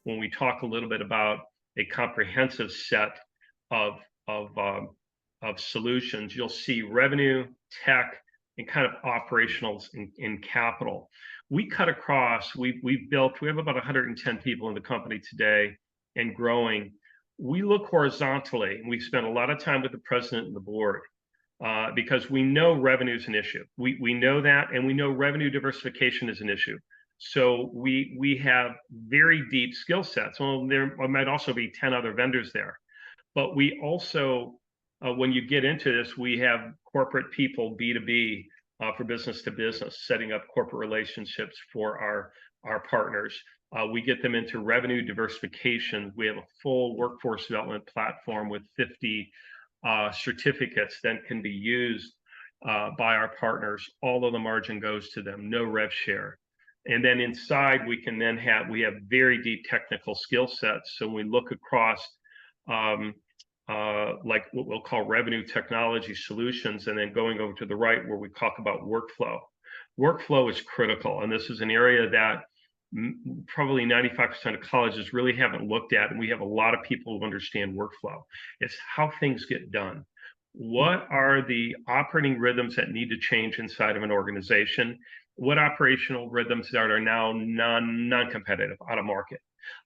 when we talk a little bit about a comprehensive set of solutions, you'll see revenue, tech, and kind of operationals in capital. We cut across. We have about 110 people in the company today and growing. We look horizontally, and we spend a lot of time with the president and the board because we know revenue is an issue. We know that, and we know revenue diversification is an issue. So we have very deep skill sets. Well, there might also be 10 other vendors there, but we also, when you get into this, we have corporate people, B2B, for business to business, setting up corporate relationships for our partners. We get them into revenue diversification. We have a full workforce development platform with 50 certificates that can be used by our partners. All of the margin goes to them, no rev share. And then inside, we have very deep technical skill sets. So when we look across like what we'll call revenue technology solutions, and then going over to the right where we talk about workflow. Workflow is critical, and this is an area that probably 95% of colleges really haven't looked at, and we have a lot of people who understand workflow. It's how things get done. What are the operating rhythms that need to change inside of an organization? What operational rhythms that are now non-competitive, out of market?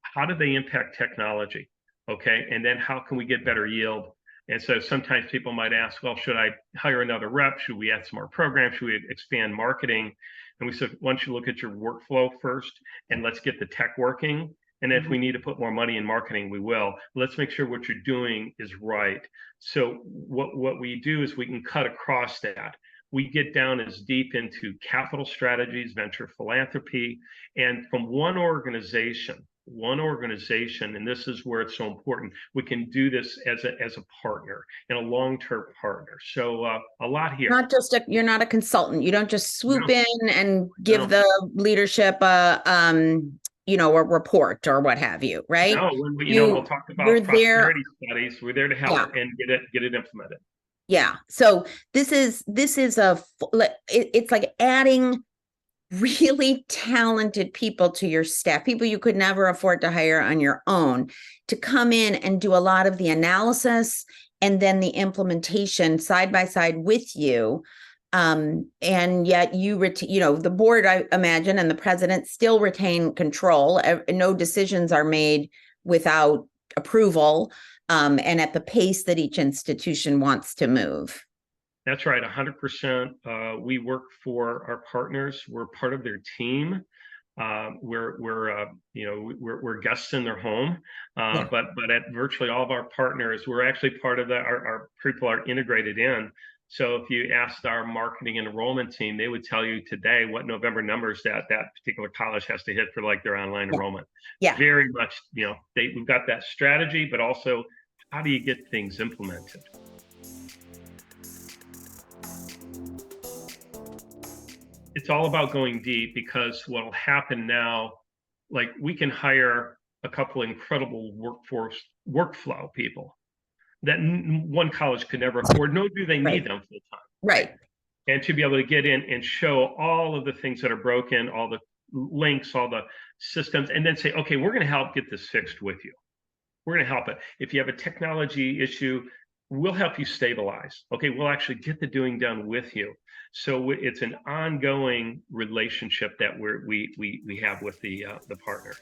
How do they impact technology? Okay, and then how can we get better yield? And so sometimes people might ask, well, should I hire another rep? Should we add some more programs? Should we expand marketing? And we said, why don't you look at your workflow first, and let's get the tech working. And if we need to put more money in marketing, we will. Let's make sure what you're doing is right. So what we do is we can cut across that. We get down as deep into capital strategies, venture philanthropy, and from one organization, and this is where it's so important, we can do this as a partner and a long-term partner. So a lot here. You're not a consultant. You don't just swoop in and give the leadership a report or what have you, right? No, we'll talk about prosperity studies. We're there to help and get it implemented. Yeah. So this is it's like adding really talented people to your staff, people you could never afford to hire on your own, to come in and do a lot of the analysis and then the implementation side by side with you. And yet the board, I imagine, and the president still retain control. No decisions are made without approval and at the pace that each institution wants to move. That's right, 100%. We work for our partners. We're part of their team. We're guests in their home. But at virtually all of our partners, we're actually part of our people are integrated in. So if you asked our marketing and enrollment team, they would tell you today what November numbers that particular college has to hit for like their online enrollment. Yeah, very much. We've got that strategy, but also how do you get things implemented? It's all about going deep, because what will happen now, like we can hire a couple of incredible workflow people that one college could never afford, nor do they need them full time. Right. And to be able to get in and show all of the things that are broken, all the links, all the systems, and then say, okay, we're going to help get this fixed with you. We're going to help it. If you have a technology issue, we'll help you stabilize. Okay, we'll actually get the doing done with you. So it's an ongoing relationship that we have with the partner.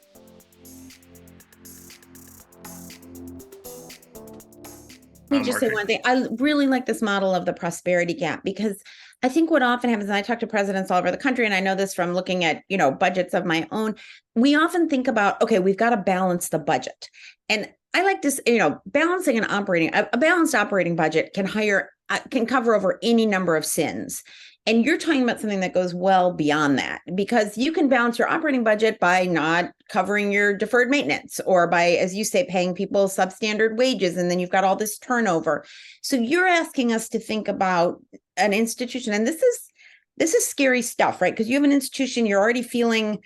Let me just say one thing. I really like this model of the prosperity gap, because I think what often happens, and I talk to presidents all over the country, and I know this from looking at, budgets of my own, we often think about, okay, we've got to balance the budget. And I like this, balancing a balanced operating budget can cover over any number of sins. And you're talking about something that goes well beyond that, because you can balance your operating budget by not covering your deferred maintenance, or by, as you say, paying people substandard wages, and then you've got all this turnover. So you're asking us to think about an institution, and this is scary stuff, right? Because you have an institution, you're already feeling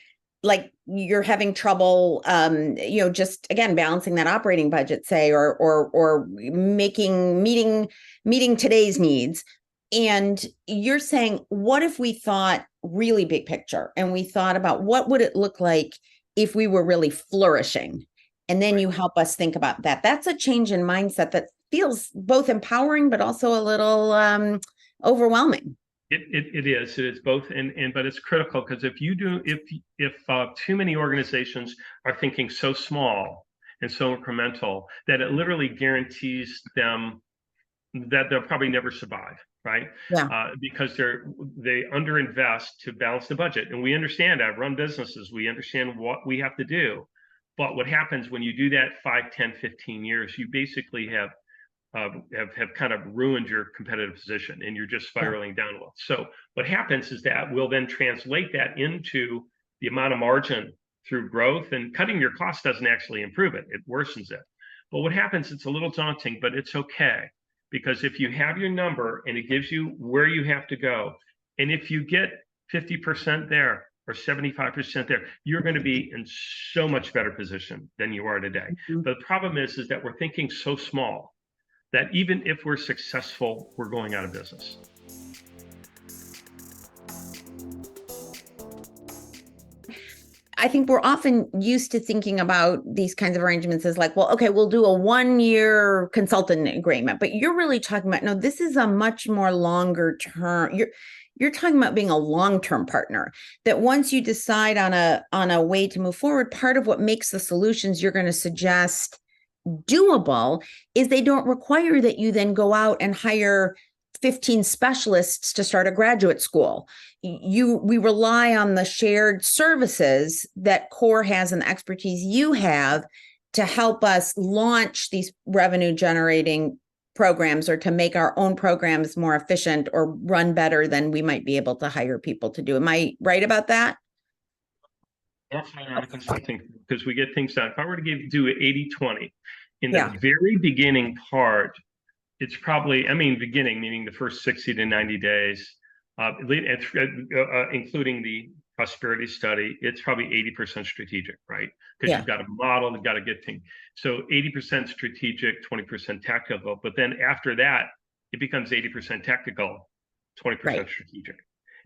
like you're having trouble, just again balancing that operating budget, say, or meeting today's needs. And you're saying, what if we thought really big picture, and we thought about what would it look like if we were really flourishing. And then you help us think about that. That's a change in mindset that feels both empowering, but also a little overwhelming. It is both, but it's critical, because if too many organizations are thinking so small and so incremental that it literally guarantees them that they'll probably never survive, right? Yeah. Because they underinvest to balance the budget. And we understand that, run businesses, we understand what we have to do. But what happens when you do that 5, 10, 15 years, you basically have kind of ruined your competitive position, and you're just spiraling downward. So what happens is that we'll then translate that into the amount of margin through growth, and cutting your cost doesn't actually improve it, it worsens it. But what happens, it's a little daunting, but it's okay, because if you have your number and it gives you where you have to go, and if you get 50% there or 75% there, you're going to be in so much better position than you are today. But the problem is that we're thinking so small that even if we're successful, we're going out of business. I think we're often used to thinking about these kinds of arrangements as like, well, okay, we'll do a 1-year consultant agreement, but you're really talking about, no, this is a much more longer term. You're talking about being a long-term partner, that once you decide on a way to move forward, part of what makes the solutions you're going to suggest doable is they don't require that you then go out and hire 15 specialists to start a graduate school. We rely on the shared services that CORE has and the expertise you have to help us launch these revenue generating programs, or to make our own programs more efficient or run better than we might be able to hire people to do. Am I right about that? That's my consulting, because we get things done. If I were to do 80-20, in the very beginning part, it's probably, beginning, meaning the first 60 to 90 days, including the prosperity study, it's probably 80% strategic, right? Because you've got a model, you've got to get things. So 80% strategic, 20% tactical. But then after that, it becomes 80% tactical, 20% strategic.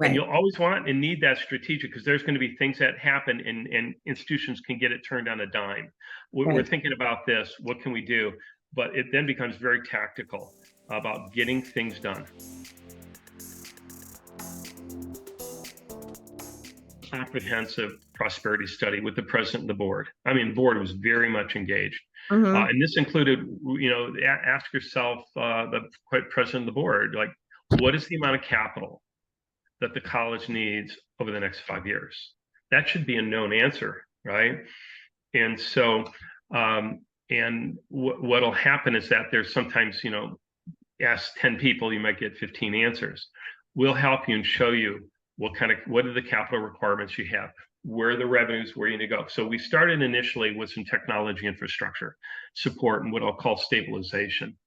Right. And you'll always want and need that strategic, because there's going to be things that happen, and institutions can get it turned on a dime. We're thinking about this, what can we do? But it then becomes very tactical about getting things done. Comprehensive prosperity study with the president and the board. The board was very much engaged. And this included, ask yourself, the president of the board, like, what is the amount of capital that the college needs over the next 5 years? That should be a known answer, right? And so, and what'll happen is that there's sometimes, ask 10 people, you might get 15 answers. We'll help you and show you what are the capital requirements you have, where are the revenues, where you need to go. So we started initially with some technology infrastructure support and what I'll call stabilization.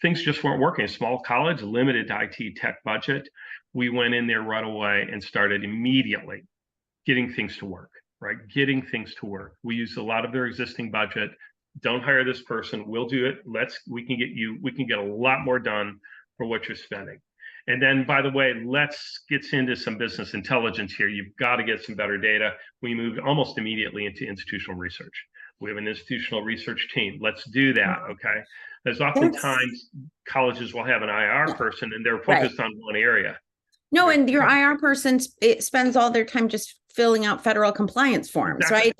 Things just weren't working. A small college, limited IT tech budget. We went in there right away and started immediately getting things to work, right? Getting things to work. We used a lot of their existing budget. Don't hire this person, we'll do it. We can get a lot more done for what you're spending. And then, by the way, let's get into some business intelligence here. You've got to get some better data. We moved almost immediately into institutional research. We have an institutional research team. Let's do that, okay? Because oftentimes colleges will have an IR person and they're focused on one area. No, and your IR person spends all their time just filling out federal compliance forms, right?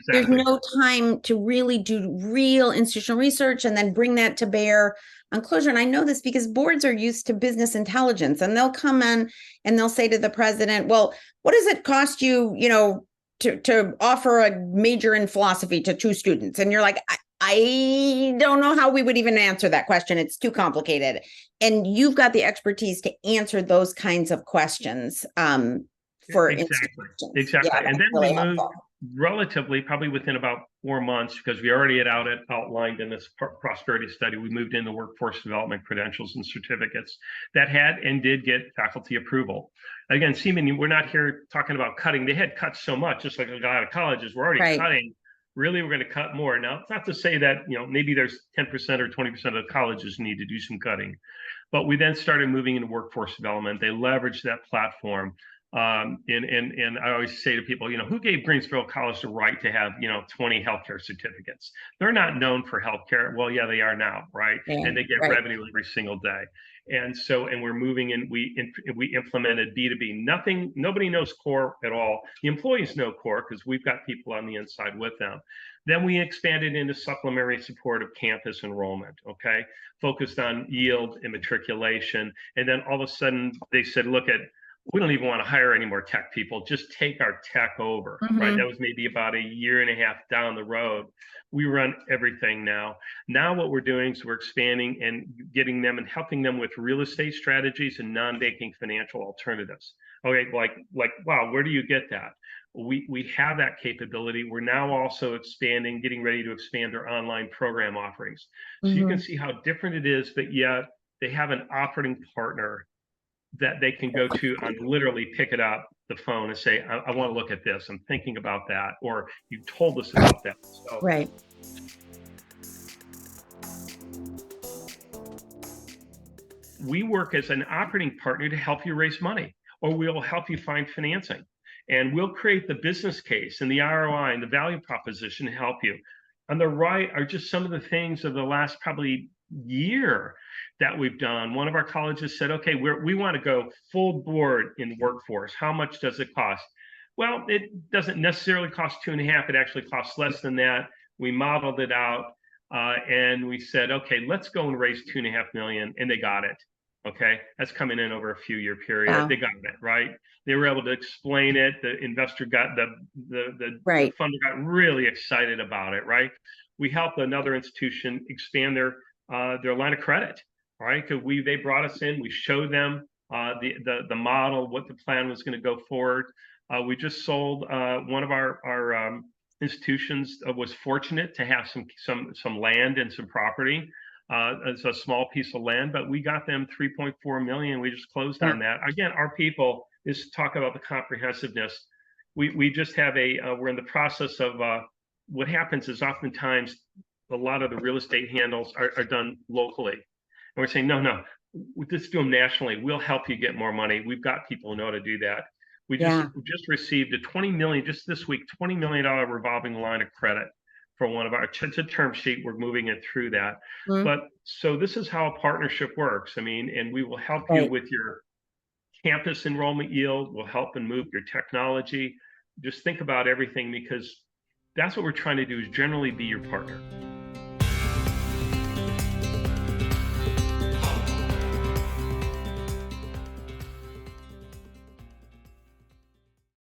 There's no time to really do real institutional research and then bring that to bear on closure. And I know this because boards are used to business intelligence, and they'll come in and they'll say to the president, well, what does it cost you, to offer a major in philosophy to 2 students? And you're like, I don't know how we would even answer that question. It's too complicated. And you've got the expertise to answer those kinds of questions for institutions. Exactly. Yeah, and then really we moved relatively, probably within about 4 months, because we already had outlined in this prosperity study, we moved into workforce development credentials and certificates that had and did get faculty approval. Again, Seaman, we're not here talking about cutting. They had cut so much, just like a lot of colleges, we're already cutting. Really, we're going to cut more. Now, it's not to say that, maybe there's 10% or 20% of the colleges need to do some cutting. But we then started moving into workforce development. They leveraged that platform. And I always say to people, who gave Greensboro College the right to have, 20 healthcare certificates? They're not known for healthcare. Well, yeah, they are now, right? Yeah, and they get right. revenue every single day. And we're moving in. We implemented B2B. Nobody knows core at all. The employees know core because we've got people on the inside with them. Then we expanded into supplementary support of campus enrollment, okay, focused on yield and matriculation. And then all of a sudden they said, look, we don't even want to hire any more tech people. Just take our tech over, right? That was maybe about a year and a half down the road. We run everything now. Now what we're doing is we're expanding and getting them and helping them with real estate strategies and non-banking financial alternatives. Okay, like wow, where do you get that? We have that capability. We're now also expanding, getting ready to expand their online program offerings. So you can see how different it is, but yet they have an operating partner that they can go to and literally pick it up the phone and say, I want to look at this. I'm thinking about that. Or you told us about that. So, right. We work as an operating partner to help you raise money, or we'll help you find financing. And we'll create the business case and the ROI and the value proposition to help you. On the right are just some of the things of the last probably year that we've done. One of our colleges said, okay, we want to go full board in workforce. How much does it cost? Well, it doesn't necessarily cost 2.5. It actually costs less than that. We modeled it out and we said, okay, let's go and raise 2.5 million, and they got it. Okay, that's coming in over a few year period. Wow. They got it, right? They were able to explain it. The investor got the funder got really excited about it, right? We helped another institution expand their line of credit, right? Because they brought us in, we showed them the model, what the plan was going to go forward. We just sold one of our institutions was fortunate to have some land and some property. It's a small piece of land, but we got them 3.4 million. We just closed on that. Again, our people is talk about the comprehensiveness. We just have we're in the process of what happens is oftentimes a lot of the real estate handles are done locally. And we're saying, no, let's do them nationally. We'll help you get more money. We've got people who know how to do that. We just received a $20 million, just this week, $20 million revolving line of credit for one of our, it's a term sheet. We're moving it through that. But so this is how a partnership works. I mean, and we will help you with your campus enrollment yield. We'll help and move your technology. Just think about everything, because that's what we're trying to do, is generally be your partner.